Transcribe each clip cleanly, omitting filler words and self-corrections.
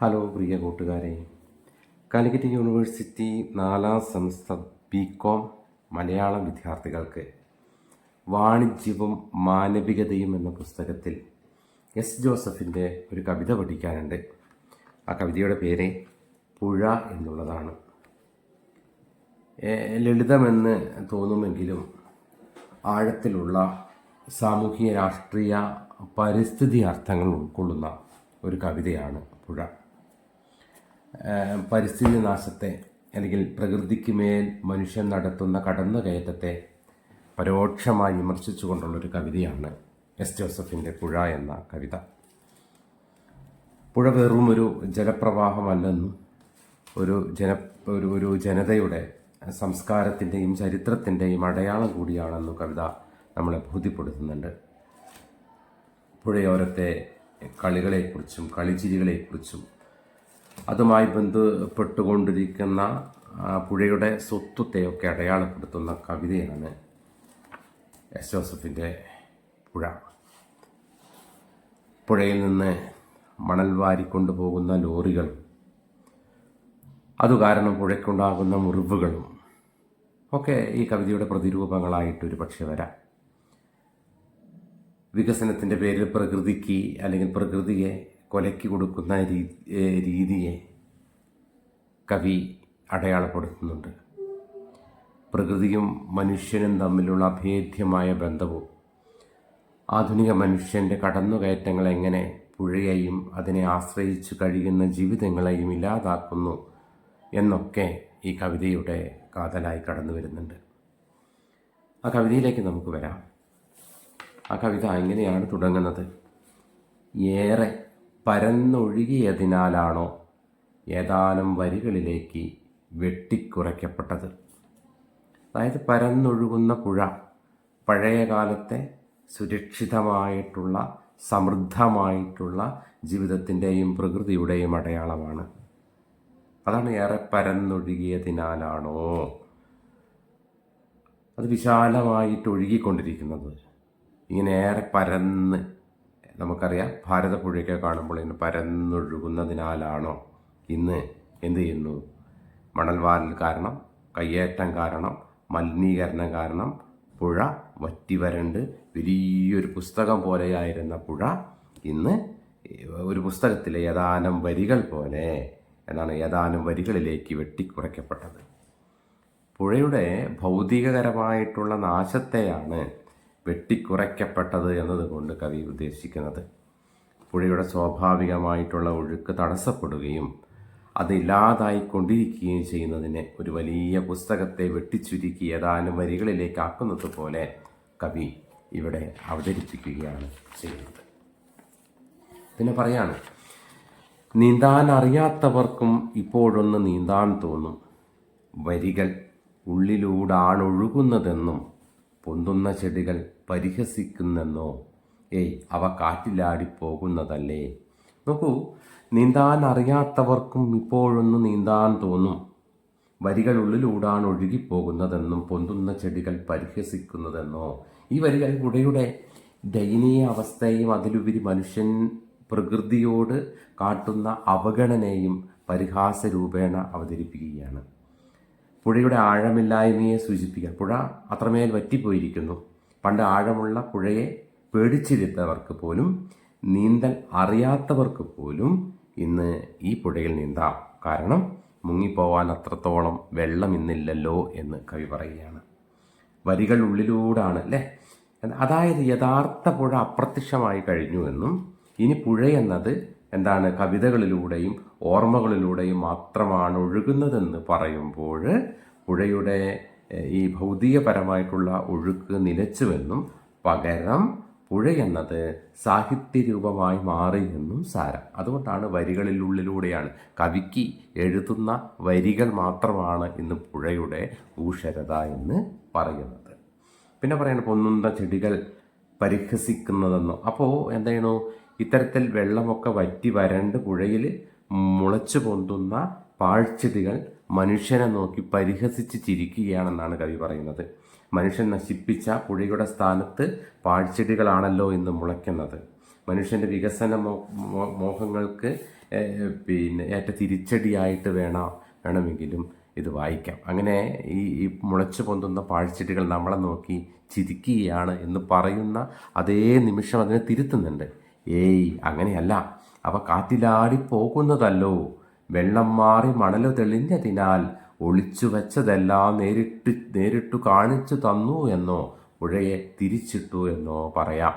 Hello പ്രിയ കൂട്ടുകാരെ, Calicut university 4ാം സെമസ്റ്റർ ബികോം മലയാളം വിദ്യാർത്ഥികൾക്ക് വാണിജ്യവും മാനവികതയും എന്ന പുസ്തകത്തിൽ എസ് ജോസഫിൻ്റെ ഒരു കവിത പഠിക്കാനുണ്ട്. ആ കവിതയുടെ പേര് പുഴ എന്നുള്ളതാണ്. ലളിതമെന്ന് തോന്നുമെങ്കിലും ആഴത്തിലുള്ള സാമൂഹിക രാഷ്ട്രീയ പരിസ്ഥിതി അർത്ഥങ്ങൾ ഉൾക്കൊള്ളുന്ന ഒരു കവിതയാണ് പുഴ. പരിസ്ഥിതി നാശത്തെ അല്ലെങ്കിൽ പ്രകൃതിക്ക് മേൽ മനുഷ്യൻ നടത്തുന്ന കടന്നുകയറ്റത്തെ പരോക്ഷമായി വിമർശിച്ചുകൊണ്ടുള്ളൊരു കവിതയാണ് എസ് ജോസഫിൻ്റെ പുഴ എന്ന കവിത. പുഴ വെറും ഒരു ജലപ്രവാഹമല്ലെന്നും ഒരു ജനതയുടെ സംസ്കാരത്തിൻ്റെയും ചരിത്രത്തിൻ്റെയും അടയാളം കൂടിയാണെന്നും കവിത നമ്മളെ ബോധ്യപ്പെടുത്തുന്നുണ്ട്. പുഴയോരത്തെ കളികളെക്കുറിച്ചും കളിച്ചിരികളെക്കുറിച്ചും അതുമായി ബന്ധപ്പെട്ടുകൊണ്ടിരിക്കുന്ന പുഴയുടെ സ്വത്വത്തെയൊക്കെ അടയാളപ്പെടുത്തുന്ന കവിതയാണ് എസ് ജോസഫിൻ്റെ പുഴ. പുഴയിൽ നിന്ന് മണൽ വാരിക്കൊണ്ടുപോകുന്ന ലോറികളും അതുകാരണം പുഴയ്ക്കുണ്ടാകുന്ന മുറിവുകളും ഒക്കെ ഈ കവിതയുടെ പ്രതിരൂപങ്ങളായിട്ടൊരു പക്ഷെ വരാം. വികസനത്തിൻ്റെ പേരിൽ പ്രകൃതിക്ക് അല്ലെങ്കിൽ പ്രകൃതിയെ കൊലയ്ക്ക് കൊടുക്കുന്ന രീതിയെ കവി അടയാളപ്പെടുത്തുന്നുണ്ട്. പ്രകൃതിയും മനുഷ്യനും തമ്മിലുള്ള അഭേദ്യമായ ബന്ധവും ആധുനിക മനുഷ്യൻ്റെ കടന്നുകയറ്റങ്ങൾ എങ്ങനെ പുഴയെയും അതിനെ ആശ്രയിച്ചു കഴിയുന്ന ജീവിതങ്ങളെയും ഇല്ലാതാക്കുന്നു എന്നൊക്കെ ഈ കവിതയുടെ കാതലായി കടന്നു വരുന്നുണ്ട്. ആ കവിതയിലേക്ക് നമുക്ക് വരാം. ആ കവിത എങ്ങനെയാണ് തുടങ്ങുന്നത്? ഏറെ പരന്നൊഴുകിയതിനാലാണോ ഏതാനും വരികളിലേക്ക് വെട്ടിക്കുറയ്ക്കപ്പെട്ടത്? അതായത് പരന്നൊഴുകുന്ന പുഴ പഴയ കാലത്തെ സുരക്ഷിതമായിട്ടുള്ള സമൃദ്ധമായിട്ടുള്ള ജീവിതത്തിൻ്റെയും പ്രകൃതിയുടെയും അടയാളമാണ്. അതാണ് ഏറെ പരന്നൊഴുകിയതിനാലാണോ. അത് വിശാലമായിട്ട് ഒഴുകിക്കൊണ്ടിരിക്കുന്നത്. ഇങ്ങനെ ഏറെ പരന്ന്, നമുക്കറിയാം ഭാരതപ്പുഴയൊക്കെ കാണുമ്പോൾ ഇങ്ങനെ പരന്നൊഴുകുന്നതിനാലാണോ ഇന്ന് എന്ത് ചെയ്യുന്നു? മണൽവാരൽ കാരണം, കയ്യേറ്റം കാരണം, മലിനീകരണം കാരണം പുഴ വറ്റി വരണ്ട് വലിയൊരു പുസ്തകം പോലെയായിരുന്ന പുഴ ഇന്ന് ഒരു പുസ്തകത്തിലെ ഏതാനും വരികൾ പോലെ ഏതാനും വരികളിലേക്ക് വെട്ടിക്കുറയ്ക്കപ്പെട്ടത്. പുഴയുടെ ഭൗതികകരമായിട്ടുള്ള നാശത്തെയാണ് വെട്ടിക്കുറയ്ക്കപ്പെട്ടത് എന്നതുകൊണ്ട് കവി ഉദ്ദേശിക്കുന്നത്. പുഴയുടെ സ്വാഭാവികമായിട്ടുള്ള ഒഴുക്ക് തടസ്സപ്പെടുകയും അതില്ലാതായിക്കൊണ്ടിരിക്കുകയും ചെയ്യുന്നതിനെ ഒരു വലിയ പുസ്തകത്തെ വെട്ടിച്ചുരുക്കി ഏതാനും വരികളിലേക്ക് ആക്കുന്നത് പോലെ കവി ഇവിടെ അവതരിപ്പിക്കുകയാണ് ചെയ്യുന്നത്. പിന്നെ പറയാണ്, നീന്താൻ അറിയാത്തവർക്കും ഇപ്പോഴൊന്ന് നീന്താൻ തോന്നും, വരികൾ ഉള്ളിലൂടാണൊഴുകുന്നതെന്നും പൊന്തുന്ന ചെടികൾ പരിഹസിക്കുന്നെന്നോ, അവ കാറ്റിലാടിപ്പോകുന്നതല്ലേ. നോക്കൂ, നീന്താൻ അറിയാത്തവർക്കും ഇപ്പോഴൊന്ന് നീന്താൻ തോന്നും, വരികൾ ഉള്ളിലൂടാണ് ഒഴുകിപ്പോകുന്നതെന്നും പൊന്തുന്ന ചെടികൾ പരിഹസിക്കുന്നതെന്നോ. ഈ വരികൾ പുഴയുടെ ദയനീയ അവസ്ഥയും അതിലുപരി മനുഷ്യൻ പ്രകൃതിയോട് കാട്ടുന്ന അവഗണനയും പരിഹാസരൂപേണ അവതരിപ്പിക്കുകയാണ്. പുഴയുടെ ആഴമില്ലായ്മയെ സൂചിപ്പിക്കാൻ. പുഴ അത്രമേൽ വറ്റിപ്പോയിരിക്കുന്നു. പണ്ട് ആഴമുള്ള പുഴയെ പേടിച്ചിരുന്നവർക്ക് പോലും, നീന്തൽ അറിയാത്തവർക്ക് പോലും ഇന്ന് ഈ പുഴയിൽ നീന്താം. കാരണം മുങ്ങിപ്പോവാൻ അത്രത്തോളം വെള്ളം ഇന്നില്ലല്ലോ എന്ന് കവി പറയുകയാണ്. വരികൾ ഉള്ളിലൂടാണ് അല്ലേ. അതായത് യഥാർത്ഥ പുഴ അപ്രത്യക്ഷമായി കഴിഞ്ഞു എന്നും ഇനി പുഴ എന്നത് കവിതകളിലൂടെയും ഓർമ്മകളിലൂടെയും മാത്രമാണ് ഒഴുകുന്നതെന്ന് പറയുമ്പോൾ പുഴയുടെ ഈ ഭൗതികപരമായിട്ടുള്ള ഒഴുക്ക് നിലച്ചുവെന്നും പകരം പുഴ എന്നത് സാഹിത്യരൂപമായി മാറിയെന്നും സാരം. അതുകൊണ്ടാണ് വരികളിലുള്ളിലൂടെയാണ്, കവിക്ക് എഴുതുന്ന വരികൾ മാത്രമാണ് ഇന്ന് പുഴയുടെ ഊഷരത എന്ന് പറയുന്നത്. പിന്നെ പറയുന്നത് പൊന്നുന്ന ചെടികൾ പരിഹസിക്കുന്നതെന്നോ. അപ്പോൾ എന്താണോ, ഇത്തരത്തിൽ വെള്ളമൊക്കെ വറ്റി വരണ്ട് പുഴയിൽ മുളച്ചു പൊന്തുന്ന പാഴ്ചെടികൾ മനുഷ്യനെ നോക്കി പരിഹസിച്ച് ചിരിക്കുകയാണെന്നാണ് കവി പറയുന്നത്. മനുഷ്യൻ നശിപ്പിച്ച പുഴയുടെ സ്ഥാനത്ത് പാഴ്ചെടികളാണല്ലോ ഇന്ന് മുളയ്ക്കുന്നത്. മനുഷ്യൻ്റെ വികസന മോഹങ്ങൾക്ക് ഏറ്റ തിരിച്ചടിയായിട്ട് വേണമെങ്കിലും ഇത് വായിക്കാം. അങ്ങനെ ഈ മുളച്ചു പൊന്തുന്ന പാഴ്ചെടികൾ നമ്മളെ നോക്കി ചിരിക്കുകയാണ് എന്ന് പറയുന്ന അതേ നിമിഷം അതിനെ തിരുത്തുന്നുണ്ട്. ഏയ് അങ്ങനെയല്ല, അവ കാറ്റിലാടി പോകുന്നതല്ലോ, വെള്ളം മാറി മണലു തെളിഞ്ഞതിനാൽ ഒളിച്ചു വെച്ചതെല്ലാം നേരിട്ടു കാണിച്ചു തന്നു എന്നോ പുഴയെ തിരിച്ചിട്ടു എന്നോ പറയാം.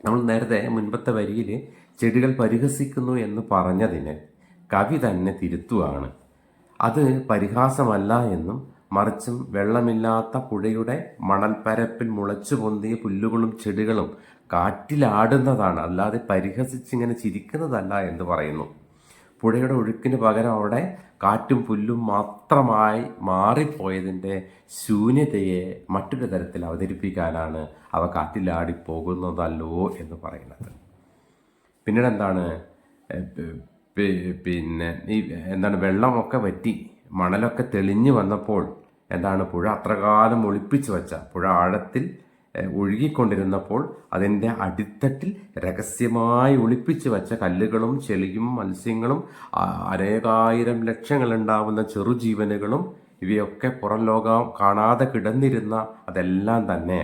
നമ്മൾ നേരത്തെ മുൻപത്തെ വരിയിൽ ചെടികൾ പരിഹസിക്കുന്നു എന്ന് പറഞ്ഞതിന് കവി തന്നെ തിരുത്തുകയാണ്. അത് പരിഹാസമല്ല എന്നും മറിച്ചും വെള്ളമില്ലാത്ത പുഴയുടെ മണൽപ്പരപ്പിൽ മുളച്ചു പൊന്തിയ പുല്ലുകളും ചെടികളും കാറ്റിലാടുന്നതാണ്, അല്ലാതെ പരിഹസിച്ചിങ്ങനെ ചിരിക്കുന്നതല്ല എന്ന് പറയുന്നു. പുഴയുടെ ഒഴുക്കിന് പകരം അവിടെ കാറ്റും പുല്ലും മാത്രമായി മാറിപ്പോയതിൻ്റെ ശൂന്യതയെ മറ്റൊരു തരത്തിൽ അവതരിപ്പിക്കാനാണ് അവ കാറ്റിലാടിപ്പോകുന്നതല്ലോ എന്ന് പറയുന്നത്. പിന്നീട് എന്താണ്, വെള്ളമൊക്കെ വറ്റി മണലൊക്കെ തെളിഞ്ഞു വന്നപ്പോൾ എന്താണ്, പുഴ അത്രകാലം ഒളിപ്പിച്ചു വച്ച, പുഴ ആഴത്തിൽ ഒഴുകിക്കൊണ്ടിരുന്നപ്പോൾ അതിൻ്റെ അടിത്തട്ടിൽ രഹസ്യമായി ഒളിപ്പിച്ചു വച്ച കല്ലുകളും ചെളിയും മത്സ്യങ്ങളും അനേകായിരം ലക്ഷങ്ങളുണ്ടാവുന്ന ചെറുജീവനുകളും ഇവയൊക്കെ പുറം ലോകം കാണാതെ കിടന്നിരുന്ന അതെല്ലാം തന്നെ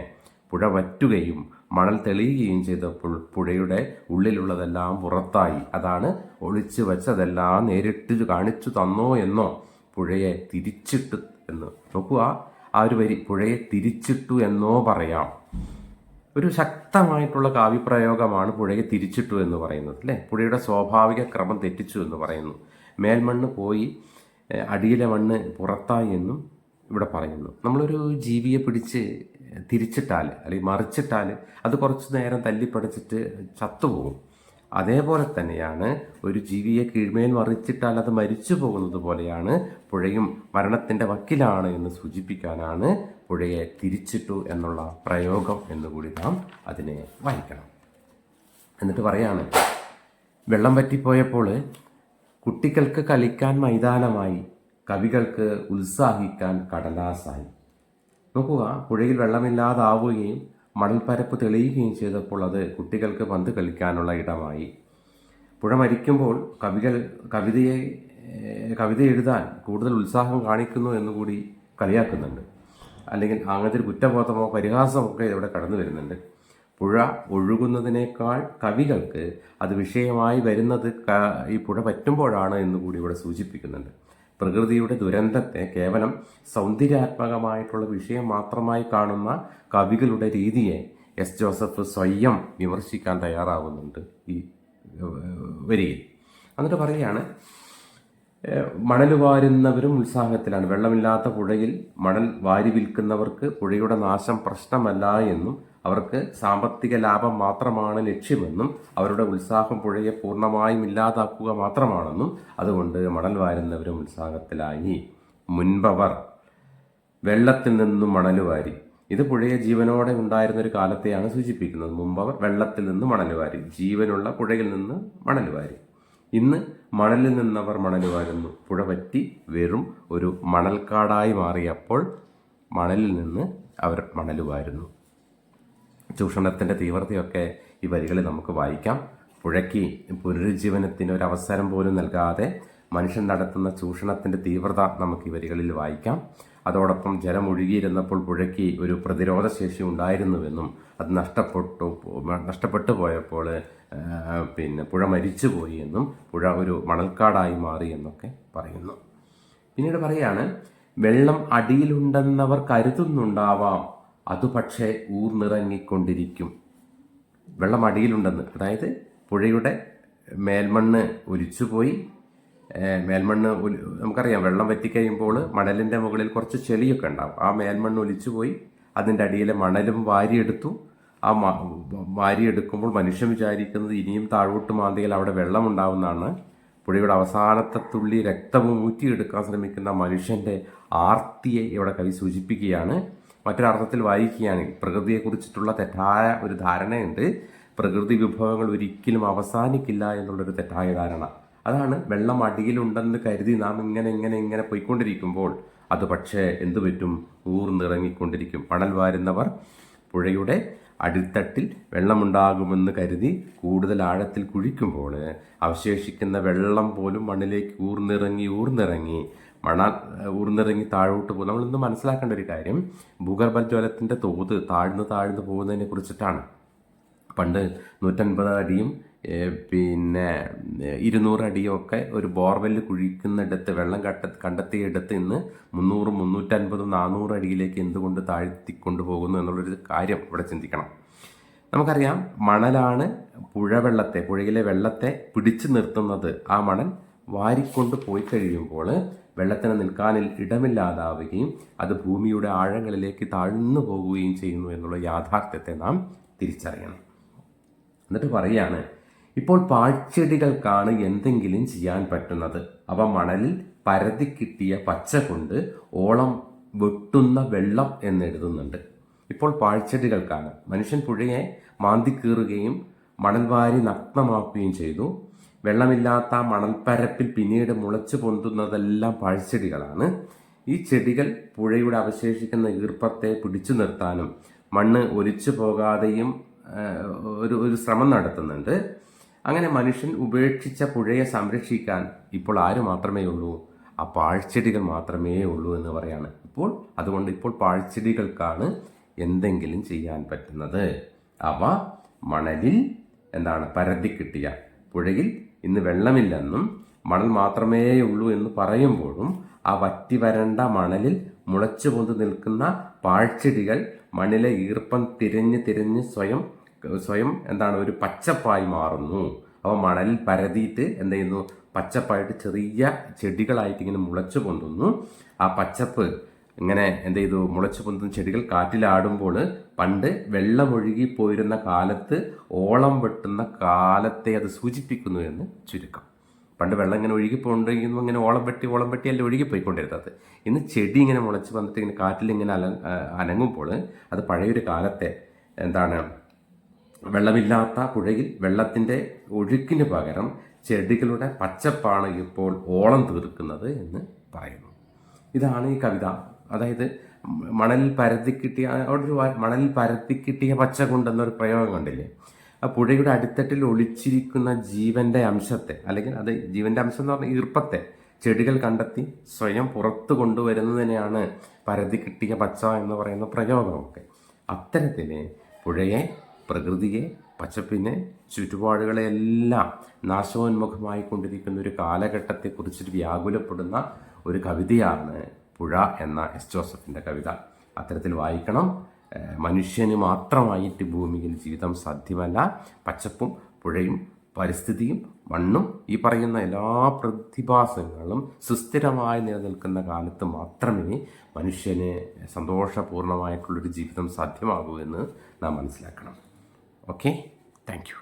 പുഴ വറ്റുകയും മണൽ തെളിയുകയും ചെയ്തപ്പോൾ പുഴയുടെ ഉള്ളിലുള്ളതെല്ലാം പുറത്തായി. അതാണ് ഒളിച്ചു വച്ചതെല്ലാം നേരിട്ട് കാണിച്ചു തന്നോ എന്നോ പുഴയെ തിരിച്ചിട്ടു എന്ന്. നോക്കുക, ആ ഒരു വരി, പുഴയെ തിരിച്ചിട്ടു എന്നോ പറയാം. ഒരു ശക്തമായിട്ടുള്ള കാവ്യപ്രയോഗമാണ് പുഴയെ തിരിച്ചിട്ടു എന്ന് പറയുന്നത്, അല്ലേ? പുഴയുടെ സ്വാഭാവിക ക്രമം തെറ്റിച്ചു എന്ന് പറയുന്നു. മേൽമണ്ണ് പോയി അടിയിലെ മണ്ണ് പുറത്തായി എന്നും ഇവിടെ പറയുന്നു. നമ്മളൊരു ജീവിയെ പിടിച്ച് തിരിച്ചിട്ടാൽ അല്ലെങ്കിൽ മറിച്ചിട്ടാൽ അത് കുറച്ച് നേരം തല്ലിപ്പടിച്ചിട്ട് ചത്തുപോകും. അതേപോലെ തന്നെയാണ് ഒരു ജീവിയെ കീഴ്മേൽ മറിച്ചിട്ടാൽ അത് മരിച്ചു പോകുന്നത് പോലെയാണ് പുഴയും മരണത്തിൻ്റെ വക്കിലാണ് എന്ന് സൂചിപ്പിക്കാനാണ് പുഴയെ തിരിച്ചിട്ടു എന്നുള്ള പ്രയോഗം എന്നുകൂടി നാം അതിനെ വായിക്കണം. എന്നിട്ട് പറയാണ്, വെള്ളം വറ്റിപ്പോയപ്പോൾ കുട്ടികൾക്ക് കളിക്കാൻ മൈതാനമായി, കവികൾക്ക് ഉത്സാഹിക്കാൻ കടലാസായി. നോക്കുക, പുഴയിൽ വെള്ളമില്ലാതാവുകയും മണൽപ്പരപ്പ് തെളിയുകയും ചെയ്തപ്പോൾ അത് കുട്ടികൾക്ക് പന്ത് കളിക്കാനുള്ള ഇടമായി. പുഴ മരിക്കുമ്പോൾ കവിത എഴുതാൻ കൂടുതൽ ഉത്സാഹം കാണിക്കുന്നു എന്നുകൂടി കളിയാക്കുന്നുണ്ട്. അല്ലെങ്കിൽ അങ്ങനത്തെ ഒരു കുറ്റബോധമോ പരിഹാസമോ ഒക്കെ ഇവിടെ കടന്നു വരുന്നുണ്ട്. പുഴ ഒഴുകുന്നതിനേക്കാൾ കവികൾക്ക് അത് വിഷയമായി വരുന്നത് ഈ പുഴ പറ്റുമ്പോഴാണ് എന്നുകൂടി ഇവിടെ സൂചിപ്പിക്കുന്നുണ്ട്. പ്രകൃതിയുടെ ദുരന്തത്തെ കേവലം സൗന്ദര്യാത്മകമായിട്ടുള്ള വിഷയം മാത്രമായി കാണുന്ന കവികളുടെ രീതിയെ എസ് ജോസഫ് സ്വയം വിമർശിക്കാൻ തയ്യാറാവുന്നുണ്ട് ഈ വരിയിൽ. എന്നിട്ട് പറയുകയാണ്, മണൽ വാരുന്നവരും ഉത്സാഹത്തിലാണ്. വെള്ളമില്ലാത്ത പുഴയിൽ മണൽ വാരി വിൽക്കുന്നവർക്ക് പുഴയുടെ നാശം പ്രശ്നമല്ല എന്നും അവർക്ക് സാമ്പത്തിക ലാഭം മാത്രമാണ് ലക്ഷ്യമെന്നും അവരുടെ ഉത്സാഹം പുഴയെ പൂർണ്ണമായും ഇല്ലാതാക്കുക മാത്രമാണെന്നും അതുകൊണ്ട് മണൽ വാരുന്നവരും ഉത്സാഹത്തിലായി. മുൻപവർ വെള്ളത്തിൽ നിന്നും മണൽ വാരി, ഇത് പുഴയെ ജീവനോടെ ഉണ്ടായിരുന്നൊരു കാലത്തെയാണ് സൂചിപ്പിക്കുന്നത്. മുമ്പവർ വെള്ളത്തിൽ നിന്ന് മണൽ വാരി, ജീവനുള്ള പുഴയിൽ നിന്ന് മണൽ വാരി. ഇന്ന് മണലിൽ നിന്നവർ മണൽ വാരുന്നു. പുഴ പറ്റി വെറും ഒരു മണൽക്കാടായി മാറിയപ്പോൾ മണലിൽ നിന്ന് അവർ മണൽ വാരുന്നു. ചൂഷണത്തിൻ്റെ തീവ്രതയൊക്കെ ഈ വരികളിൽ നമുക്ക് വായിക്കാം. പുഴയ്ക്ക് പുനരുജ്ജീവനത്തിന് ഒരവസരം പോലും നൽകാതെ മനുഷ്യൻ നടത്തുന്ന ചൂഷണത്തിൻ്റെ തീവ്രത നമുക്ക് ഈ വരികളിൽ വായിക്കാം. അതോടൊപ്പം ജലം ഒഴുകിയിരുന്നപ്പോൾ പുഴയ്ക്ക് ഒരു പ്രതിരോധ ശേഷി ഉണ്ടായിരുന്നുവെന്നും അത് നഷ്ടപ്പെട്ടു പോയപ്പോൾ പുഴ മരിച്ചുപോയി എന്നും പുഴ ഒരു മണൽക്കാടായി മാറി എന്നൊക്കെ പറയുന്നു. പിന്നീട് പറയാണ്, വെള്ളം അടിയിലുണ്ടെന്നവർ കരുതുന്നുണ്ടാവാം, അത് പക്ഷേ ഊർന്നിറങ്ങിക്കൊണ്ടിരിക്കും. വെള്ളം അടിയിലുണ്ടെന്ന്, അതായത് പുഴയുടെ മേൽമണ്ണ് ഒലിച്ചുപോയി. നമുക്കറിയാം, വെള്ളം വറ്റിക്കഴിയുമ്പോൾ മണലിൻ്റെ മുകളിൽ കുറച്ച് ചെളിയൊക്കെ ഉണ്ടാവും. ആ മേൽമണ്ണ് ഒലിച്ചുപോയി അതിൻ്റെ അടിയിലെ മണലും വാരിയെടുത്തു. ആ വാരിയെടുക്കുമ്പോൾ മനുഷ്യൻ വിചാരിക്കുന്നത് ഇനിയും താഴോട്ട് മാന്തിയാൽ അവിടെ വെള്ളമുണ്ടാവുന്നതാണ്. പുഴയുടെ അവസാനത്തെ തുള്ളി രക്തവും ഊറ്റിയെടുക്കാൻ ശ്രമിക്കുന്ന മനുഷ്യൻ്റെ ആർത്തിയെ ഇവിടെ കവി സൂചിപ്പിക്കുകയാണ്. മറ്റൊരർത്ഥത്തിൽ വായിക്കുകയാണെങ്കിൽ പ്രകൃതിയെക്കുറിച്ചിട്ടുള്ള തെറ്റായ ഒരു ധാരണയുണ്ട്. പ്രകൃതി വിഭവങ്ങൾ ഒരിക്കലും അവസാനിക്കില്ല എന്നുള്ളൊരു തെറ്റായ ധാരണ. അതാണ് വെള്ളം അടിയിലുണ്ടെന്ന് കരുതി നാം ഇങ്ങനെ പോയിക്കൊണ്ടിരിക്കുമ്പോൾ അത് പക്ഷേ എന്തു പറ്റും, ഊർന്നിറങ്ങിക്കൊണ്ടിരിക്കും. മണൽ വാരുന്നവർ പുഴയുടെ അടിത്തട്ടിൽ വെള്ളമുണ്ടാകുമെന്ന് കരുതി കൂടുതൽ ആഴത്തിൽ കുഴിക്കുമ്പോൾ അവശേഷിക്കുന്ന വെള്ളം പോലും മണ്ണിലേക്ക് ഊർന്നിറങ്ങി ഊർന്നിറങ്ങി താഴോട്ട് പോകും. നമ്മളിന്ന് മനസ്സിലാക്കേണ്ട ഒരു കാര്യം, ഭൂഗർഭജലത്തിൻ്റെ തോത് താഴ്ന്നു പോകുന്നതിനെ കുറിച്ചിട്ടാണ്. പണ്ട് 150 അടിയും 200 അടിയും ഒക്കെ ഒരു ബോർവെല്ല് കുഴിക്കുന്നിടത്ത് വെള്ളം കണ്ടെത്തിയിടത്ത് ഇന്ന് 300, 350, 400 അടിയിലേക്ക് എന്തുകൊണ്ട് താഴ്ത്തിക്കൊണ്ടു പോകുന്നു എന്നുള്ളൊരു കാര്യം ഇവിടെ ചിന്തിക്കണം. നമുക്കറിയാം, മണലാണ് പുഴയിലെ വെള്ളത്തെ പിടിച്ചു നിർത്തുന്നത്. ആ മണൽ വാരിക്കൊണ്ട് പോയി കഴിയുമ്പോൾ വെള്ളത്തിന് നിൽക്കാനിൽ ഇടമില്ലാതാവുകയും അത് ഭൂമിയുടെ ആഴങ്ങളിലേക്ക് താഴ്ന്നു പോവുകയും ചെയ്യുന്നു എന്നുള്ള യാഥാർത്ഥ്യത്തെ നാം തിരിച്ചറിയണം. എന്നിട്ട് പറയാണ്, ഇപ്പോൾ പാഴ്ചെടികൾക്കാണ് എന്തെങ്കിലും ചെയ്യാൻ പറ്റുന്നത്. അവ മണലിൽ പരതി കിട്ടിയ പച്ച കൊണ്ട് ഓളം വെട്ടുന്ന വെള്ളം എന്നെഴുതുന്നുണ്ട്. ഇപ്പോൾ പാഴ്ചെടികൾക്കാണ്. മനുഷ്യൻ പുഴയെ മാന്തിക്കീറുകയും മണൽ വാരി നഗ്നമാക്കുകയും ചെയ്തു. വെള്ളമില്ലാത്ത മണൽപ്പരപ്പിൽ പിന്നീട് മുളച്ചു പൊന്തുന്നതെല്ലാം പാഴ്ചെടികളാണ്. ഈ ചെടികൾ പുഴയുടെ അവശേഷിക്കുന്ന ഈർപ്പത്തെ പിടിച്ചു നിർത്താനും മണ്ണ് ഒലിച്ചു പോകാതെയും ഒരു ശ്രമം നടത്തുന്നുണ്ട്. അങ്ങനെ മനുഷ്യൻ ഉപേക്ഷിച്ച പുഴയെ സംരക്ഷിക്കാൻ ഇപ്പോൾ ആര് മാത്രമേ ഉള്ളൂ? ആ പാഴ്ചെടികൾ മാത്രമേ ഉള്ളൂ എന്ന് പറയാണ്. അതുകൊണ്ട് ഇപ്പോൾ പാഴ്ചെടികൾക്കാണ് എന്തെങ്കിലും ചെയ്യാൻ പറ്റുന്നത്. അവ മണലിൽ പരതി കിട്ടിയ പുഴയിൽ ഇന്ന് വെള്ളമില്ലെന്നും മണൽ മാത്രമേ ഉള്ളൂ എന്ന് പറയുമ്പോഴും ആ വറ്റി വരണ്ട മണലിൽ മുളച്ചു പൊന്തു നിൽക്കുന്ന പാഴ്ചെടികൾ മണ്ണിലെ ഈർപ്പം തിരഞ്ഞ് സ്വയം ഒരു പച്ചപ്പായി മാറുന്നു. അവ മണലിൽ പരതിയിട്ട് എന്ത് ചെയ്യുന്നു? പച്ചപ്പായിട്ട് ചെറിയ ചെടികളായിട്ട് ഇങ്ങനെ മുളച്ചു പൊന്തുന്നു. ആ പച്ചപ്പ് ഇങ്ങനെ മുളച്ചു പൊന്തുന്ന ചെടികൾ കാറ്റിലാടുമ്പോൾ പണ്ട് വെള്ളമൊഴുകി പോയിരുന്ന കാലത്ത് ഓളം വെട്ടുന്ന കാലത്തെ അത് സൂചിപ്പിക്കുന്നു എന്ന് ചുരുക്കം. പണ്ട് വെള്ളം ഇങ്ങനെ ഒഴുകിപ്പോണ്ടെങ്കിൽ ഇങ്ങനെ ഓളം വെട്ടി അല്ല ഒഴുകിപ്പോയിക്കൊണ്ടിരുന്നത്. ഇന്ന് ചെടി ഇങ്ങനെ മുളച്ച് വന്നിട്ട് ഇങ്ങനെ കാറ്റിൽ ഇങ്ങനെ അനങ്ങുമ്പോൾ അത് പഴയൊരു കാലത്തെ വെള്ളമില്ലാത്ത പുഴയിൽ വെള്ളത്തിൻ്റെ ഒഴുക്കിന് പകരം ചെടികളുടെ പച്ചപ്പാണ് ഇപ്പോൾ ഓളം തീർക്കുന്നത് എന്ന് പറയുന്നു. ഇതാണ് ഈ കവിത. അതായത് മണലിൽ പരത്തി കിട്ടിയ പച്ച കൊണ്ടെന്നൊരു പ്രയോഗം കണ്ടില്ലേ? ആ പുഴയുടെ അടിത്തട്ടിൽ ഒളിച്ചിരിക്കുന്ന ജീവന്റെ അംശത്തെ, അല്ലെങ്കിൽ അത് ജീവന്റെ അംശം എന്ന് പറഞ്ഞാൽ ഈർപ്പത്തെ ചെടികൾ കണ്ടെത്തി സ്വയം പുറത്തു കൊണ്ടുവരുന്നതിനെയാണ് പരതി കിട്ടിയ പച്ച എന്ന് പറയുന്ന പ്രയോഗമൊക്കെ. അത്തരത്തിന് പുഴയെ, പ്രകൃതിയെ, പച്ചപ്പിനെ, ചുറ്റുപാടുകളെല്ലാം നാശോന്മുഖമായി കൊണ്ടിരിക്കുന്ന ഒരു കാലഘട്ടത്തെക്കുറിച്ച് വ്യാകുലപ്പെടുന്ന ഒരു കവിതയാണ് പുഴ എന്ന എസ് ജോസഫിൻ്റെ കവിത. അത്തരത്തിൽ വായിക്കണം. മനുഷ്യന് മാത്രമായിട്ട് ഭൂമിയിൽ ജീവിതം സാധ്യമല്ല. പച്ചപ്പും പുഴയും പരിസ്ഥിതിയും മണ്ണും ഈ പറയുന്ന എല്ലാ പ്രതിഭാസങ്ങളും സുസ്ഥിരമായി നിലനിൽക്കുന്ന കാലത്ത് മാത്രമേ മനുഷ്യന് സന്തോഷപൂർണമായിട്ടുള്ളൊരു ജീവിതം സാധ്യമാകൂ എന്ന് നാം മനസ്സിലാക്കണം. Okay, thank you.